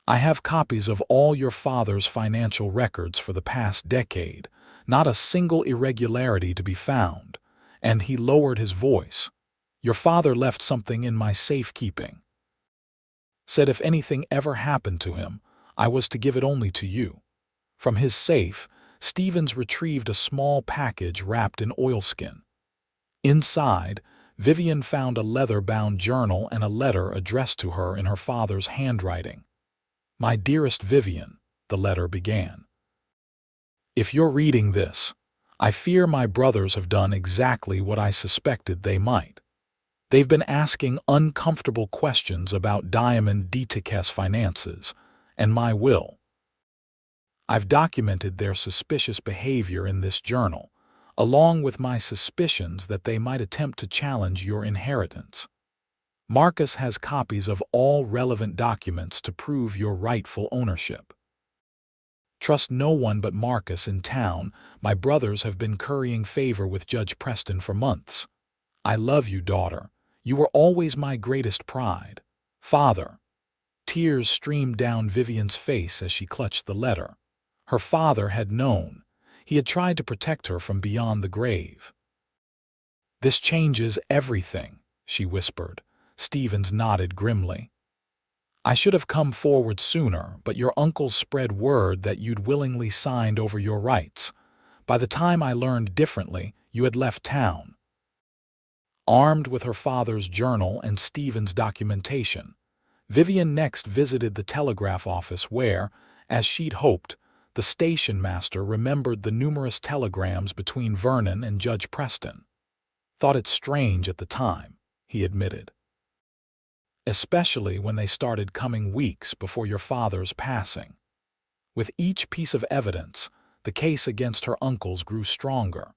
"I have copies of all your father's financial records for the past decade, not a single irregularity to be found." And he lowered his voice. "Your father left something in my safekeeping. Said if anything ever happened to him, I was to give it only to you." From his safe, Stevens retrieved a small package wrapped in oilskin. Inside, Vivian found a leather-bound journal and a letter addressed to her in her father's handwriting. "My dearest Vivian," the letter began. "If you're reading this, I fear my brothers have done exactly what I suspected they might. They've been asking uncomfortable questions about Diamond D's finances and my will. I've documented their suspicious behavior in this journal, along with my suspicions that they might attempt to challenge your inheritance. Marcus has copies of all relevant documents to prove your rightful ownership. Trust no one but Marcus in town. My brothers have been currying favor with Judge Preston for months. I love you, daughter. You were always my greatest pride. Father." Tears streamed down Vivian's face as she clutched the letter. Her father had known. He had tried to protect her from beyond the grave. "This changes everything," she whispered. Stevens nodded grimly. "I should have come forward sooner, but your uncles spread word that you'd willingly signed over your rights. By the time I learned differently, you had left town." Armed with her father's journal and Stevens' documentation, Vivian next visited the telegraph office where, as she'd hoped, the station master remembered the numerous telegrams between Vernon and Judge Preston. Thought it strange at the time, he admitted. Especially when they started coming weeks before your father's passing. With each piece of evidence, the case against her uncles grew stronger.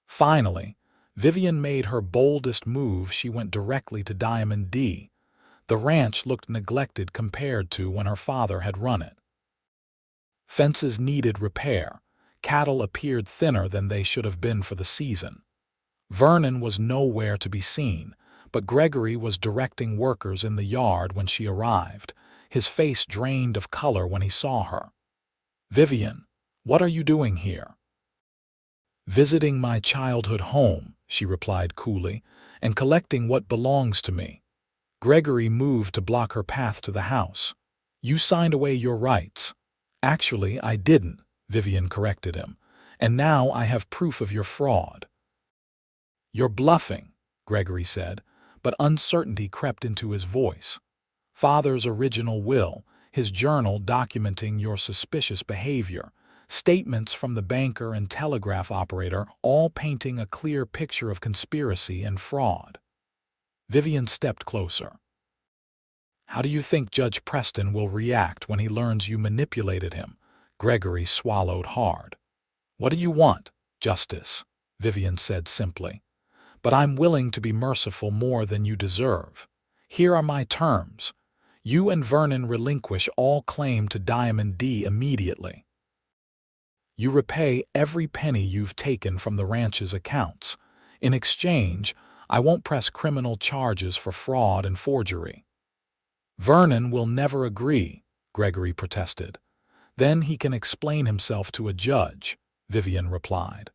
Finally, Vivian made her boldest move. She went directly to Diamond D. The ranch looked neglected compared to when her father had run it. Fences needed repair. Cattle appeared thinner than they should have been for the season. Vernon was nowhere to be seen, but Gregory was directing workers in the yard when she arrived, his face drained of color when he saw her. "Vivian, what are you doing here?" "Visiting my childhood home," she replied coolly, "and collecting what belongs to me." Gregory moved to block her path to the house. "You signed away your rights." "Actually, I didn't," Vivian corrected him, "and now I have proof of your fraud." "You're bluffing," Gregory said, but uncertainty crept into his voice. "Father's original will, his journal documenting your suspicious behavior, statements from the banker and telegraph operator, all painting a clear picture of conspiracy and fraud." Vivian stepped closer. "How do you think Judge Preston will react when he learns you manipulated him?" Gregory swallowed hard. "What do you want?" "Justice," Vivian said simply. "But I'm willing to be merciful more than you deserve. Here are my terms. You and Vernon relinquish all claim to Diamond D immediately. You repay every penny you've taken from the ranch's accounts. In exchange, I won't press criminal charges for fraud and forgery." "Vernon will never agree," Gregory protested. "Then he can explain himself to a judge," Vivian replied.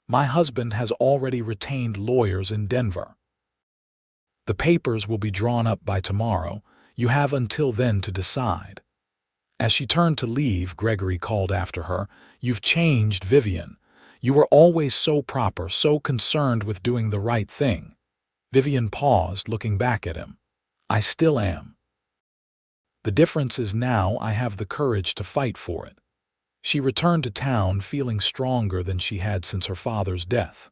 "My husband has already retained lawyers in Denver. The papers will be drawn up by tomorrow. You have until then to decide." As she turned to leave, Gregory called after her, "You've changed, Vivian. You were always so proper, so concerned with doing the right thing." Vivian paused, looking back at him. "I still am. The difference is now I have the courage to fight for it." She returned to town feeling stronger than she had since her father's death.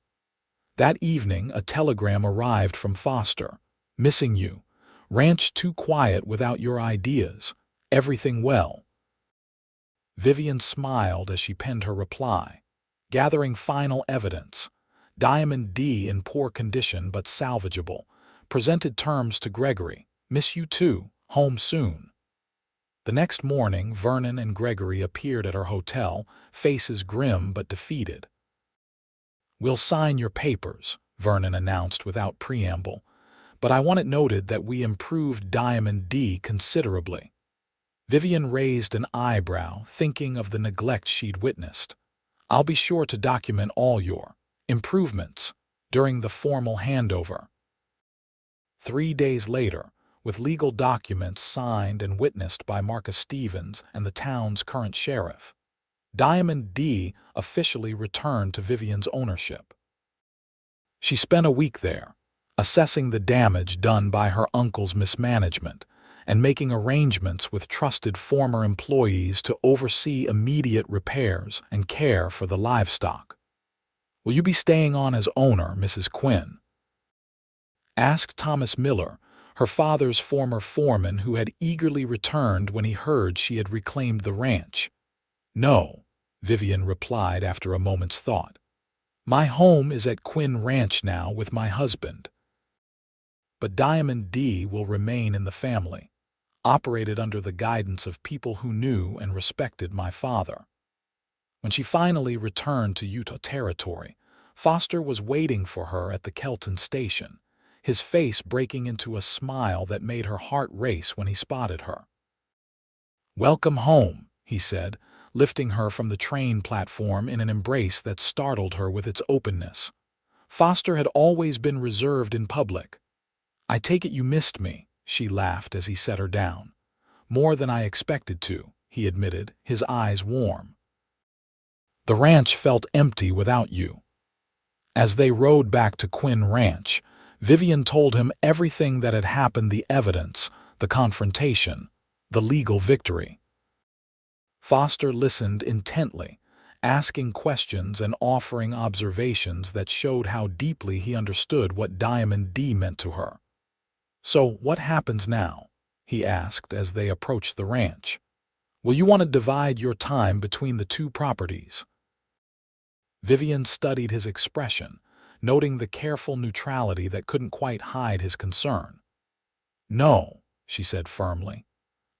That evening, a telegram arrived from Foster. "Missing you. Ranch too quiet without your ideas. Everything well?" Vivian smiled as she penned her reply. "Gathering final evidence. Diamond D in poor condition but salvageable. Presented terms to Gregory. Miss you too. Home soon." The next morning, Vernon and Gregory appeared at her hotel, faces grim but defeated. "We'll sign your papers," Vernon announced without preamble, "but I want it noted that we improved Diamond D considerably." Vivian raised an eyebrow, thinking of the neglect she'd witnessed. "I'll be sure to document all your improvements during the formal handover." 3 days later, with legal documents signed and witnessed by Marcus Stevens and the town's current sheriff, Diamond D officially returned to Vivian's ownership. She spent a week there, assessing the damage done by her uncle's mismanagement and making arrangements with trusted former employees to oversee immediate repairs and care for the livestock. "Will you be staying on as owner, Mrs. Quinn?" asked Thomas Miller, her father's former foreman, who had eagerly returned when he heard she had reclaimed the ranch. "No," Vivian replied after a moment's thought. "My home is at Quinn Ranch now with my husband. But Diamond D will remain in the family, operated under the guidance of people who knew and respected my father." When she finally returned to Utah Territory, Foster was waiting for her at the Kelton station, his face breaking into a smile that made her heart race when he spotted her. "Welcome home," he said, lifting her from the train platform in an embrace that startled her with its openness. Foster had always been reserved in public. "I take it you missed me," she laughed as he set her down. "More than I expected to," he admitted, his eyes warm. "The ranch felt empty without you." As they rode back to Quinn Ranch, Vivian told him everything that had happened, the evidence, the confrontation, the legal victory. Foster listened intently, asking questions and offering observations that showed how deeply he understood what Diamond D meant to her. "So, what happens now?" he asked as they approached the ranch. "Will you want to divide your time between the two properties?" Vivian studied his expression, noting the careful neutrality that couldn't quite hide his concern. "No," she said firmly.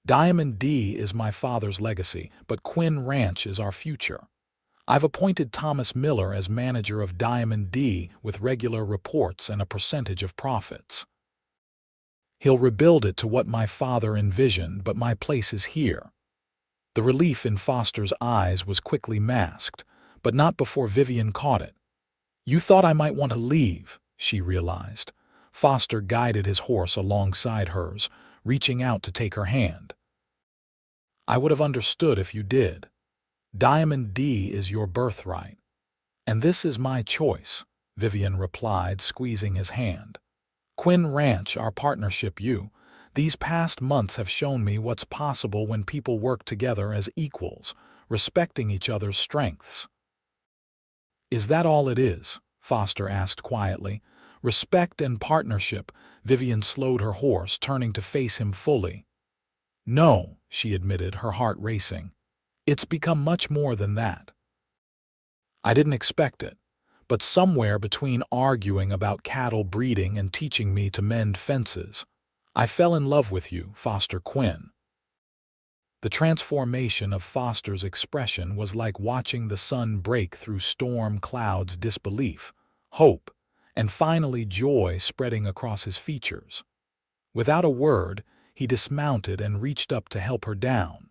"Diamond D is my father's legacy, but Quinn Ranch is our future. I've appointed Thomas Miller as manager of Diamond D with regular reports and a percentage of profits. He'll rebuild it to what my father envisioned, but my place is here." The relief in Foster's eyes was quickly masked, but not before Vivian caught it. "You thought I might want to leave," she realized. Foster guided his horse alongside hers, reaching out to take her hand. "I would have understood if you did. Diamond D is your birthright. And this is my choice," Vivian replied, squeezing his hand. "Quinn Ranch, our partnership, these past months have shown me what's possible when people work together as equals, respecting each other's strengths." "Is that all it is?" Foster asked quietly. "Respect and partnership." Vivian slowed her horse, turning to face him fully. "No," she admitted, her heart racing. "It's become much more than that. I didn't expect it, but somewhere between arguing about cattle breeding and teaching me to mend fences, I fell in love with you, Foster Quinn." The transformation of Foster's expression was like watching the sun break through storm clouds, disbelief, hope, and finally joy spreading across his features. Without a word, he dismounted and reached up to help her down.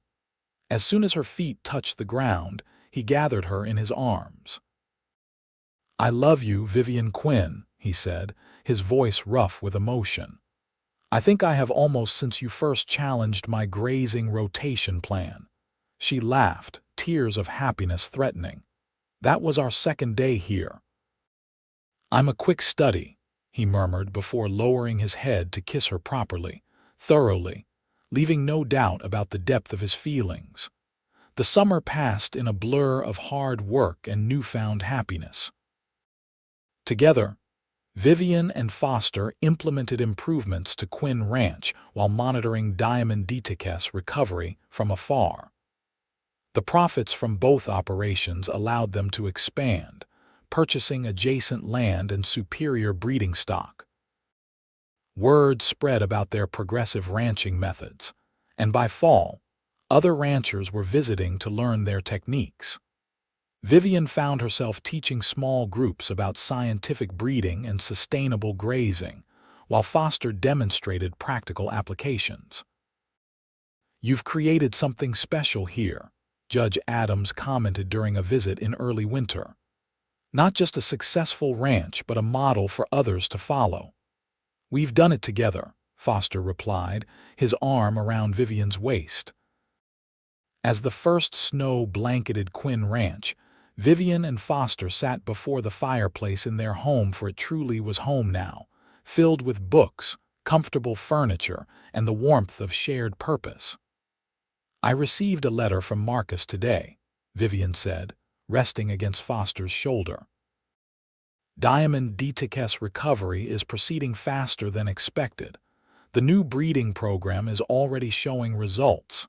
As soon as her feet touched the ground, he gathered her in his arms. "I love you, Vivian Quinn," he said, his voice rough with emotion. "I think I have almost since you first challenged my grazing rotation plan." She laughed, tears of happiness threatening. "That was our second day here." "I'm a quick study," he murmured before lowering his head to kiss her properly, thoroughly, leaving no doubt about the depth of his feelings. The summer passed in a blur of hard work and newfound happiness. Together, Vivian and Foster implemented improvements to Quinn Ranch while monitoring Diamond D's recovery from afar. The profits from both operations allowed them to expand, purchasing adjacent land and superior breeding stock. Word spread about their progressive ranching methods, and by fall, other ranchers were visiting to learn their techniques. Vivian found herself teaching small groups about scientific breeding and sustainable grazing, while Foster demonstrated practical applications. "You've created something special here," Judge Adams commented during a visit in early winter. "Not just a successful ranch, but a model for others to follow." "We've done it together," Foster replied, his arm around Vivian's waist. As the first snow blanketed Quinn Ranch, Vivian and Foster sat before the fireplace in their home, for it truly was home now, filled with books, comfortable furniture, and the warmth of shared purpose. "I received a letter from Marcus today," Vivian said, resting against Foster's shoulder. "Diamond D's recovery is proceeding faster than expected. The new breeding program is already showing results."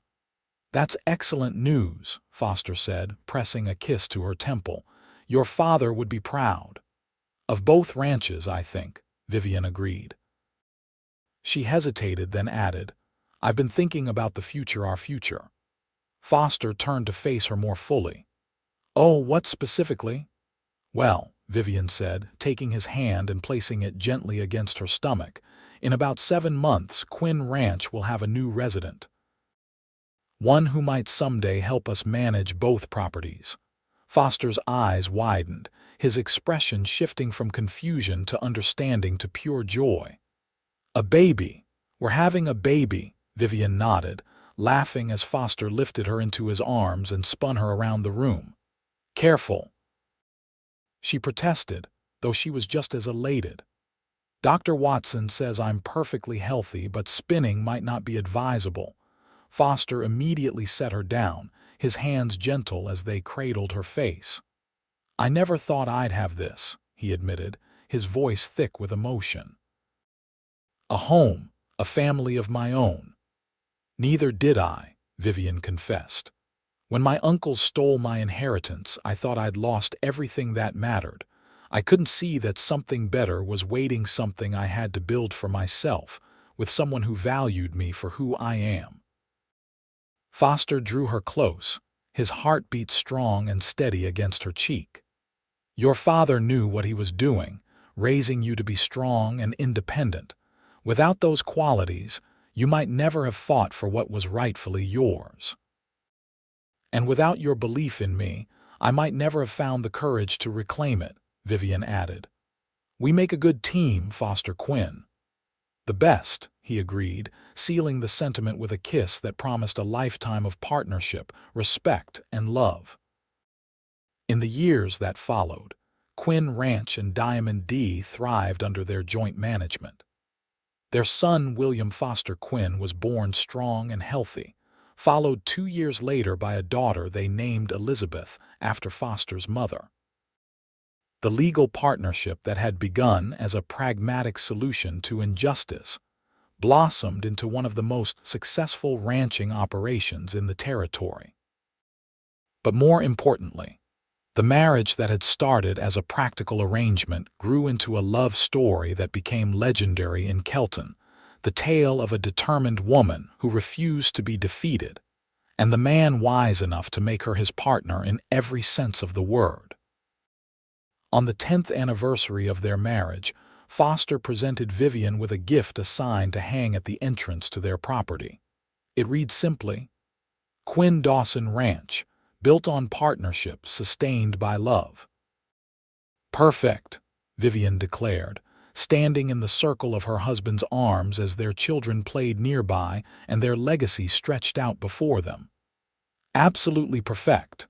"That's excellent news," Foster said, pressing a kiss to her temple. "Your father would be proud." "Of both ranches, I think," Vivian agreed. She hesitated, then added, "I've been thinking about the future, our future." Foster turned to face her more fully. "Oh, what specifically?" "Well," Vivian said, taking his hand and placing it gently against her stomach, "in about 7 months, Quinn Ranch will have a new resident. One who might someday help us manage both properties." Foster's eyes widened, his expression shifting from confusion to understanding to pure joy. "A baby. We're having a baby," Vivian nodded, laughing as Foster lifted her into his arms and spun her around the room. "Careful," she protested, though she was just as elated. "Dr. Watson says I'm perfectly healthy, but spinning might not be advisable." Foster immediately set her down, his hands gentle as they cradled her face. "I never thought I'd have this," he admitted, his voice thick with emotion. "A home, a family of my own." "Neither did I," Vivian confessed. "When my uncles stole my inheritance, I thought I'd lost everything that mattered. I couldn't see that something better was waiting, something I had to build for myself, with someone who valued me for who I am." Foster drew her close, his heartbeat strong and steady against her cheek. "Your father knew what he was doing, raising you to be strong and independent. Without those qualities, you might never have fought for what was rightfully yours. And without your belief in me, I might never have found the courage to reclaim it," Vivian added. "We make a good team, Foster Quinn." "The best," he agreed, sealing the sentiment with a kiss that promised a lifetime of partnership, respect, and love. In the years that followed, Quinn Ranch and Diamond D thrived under their joint management. Their son, William Foster Quinn, was born strong and healthy, followed 2 years later by a daughter they named Elizabeth after Foster's mother. The legal partnership that had begun as a pragmatic solution to injustice blossomed into one of the most successful ranching operations in the territory. But more importantly, the marriage that had started as a practical arrangement grew into a love story that became legendary in Kelton, the tale of a determined woman who refused to be defeated, and the man wise enough to make her his partner in every sense of the word. On the 10th anniversary of their marriage, Foster presented Vivian with a gift, a sign to hang at the entrance to their property. It read simply, "Quinn Dawson Ranch, built on partnership, sustained by love." "Perfect," Vivian declared, standing in the circle of her husband's arms as their children played nearby and their legacy stretched out before them. "Absolutely perfect."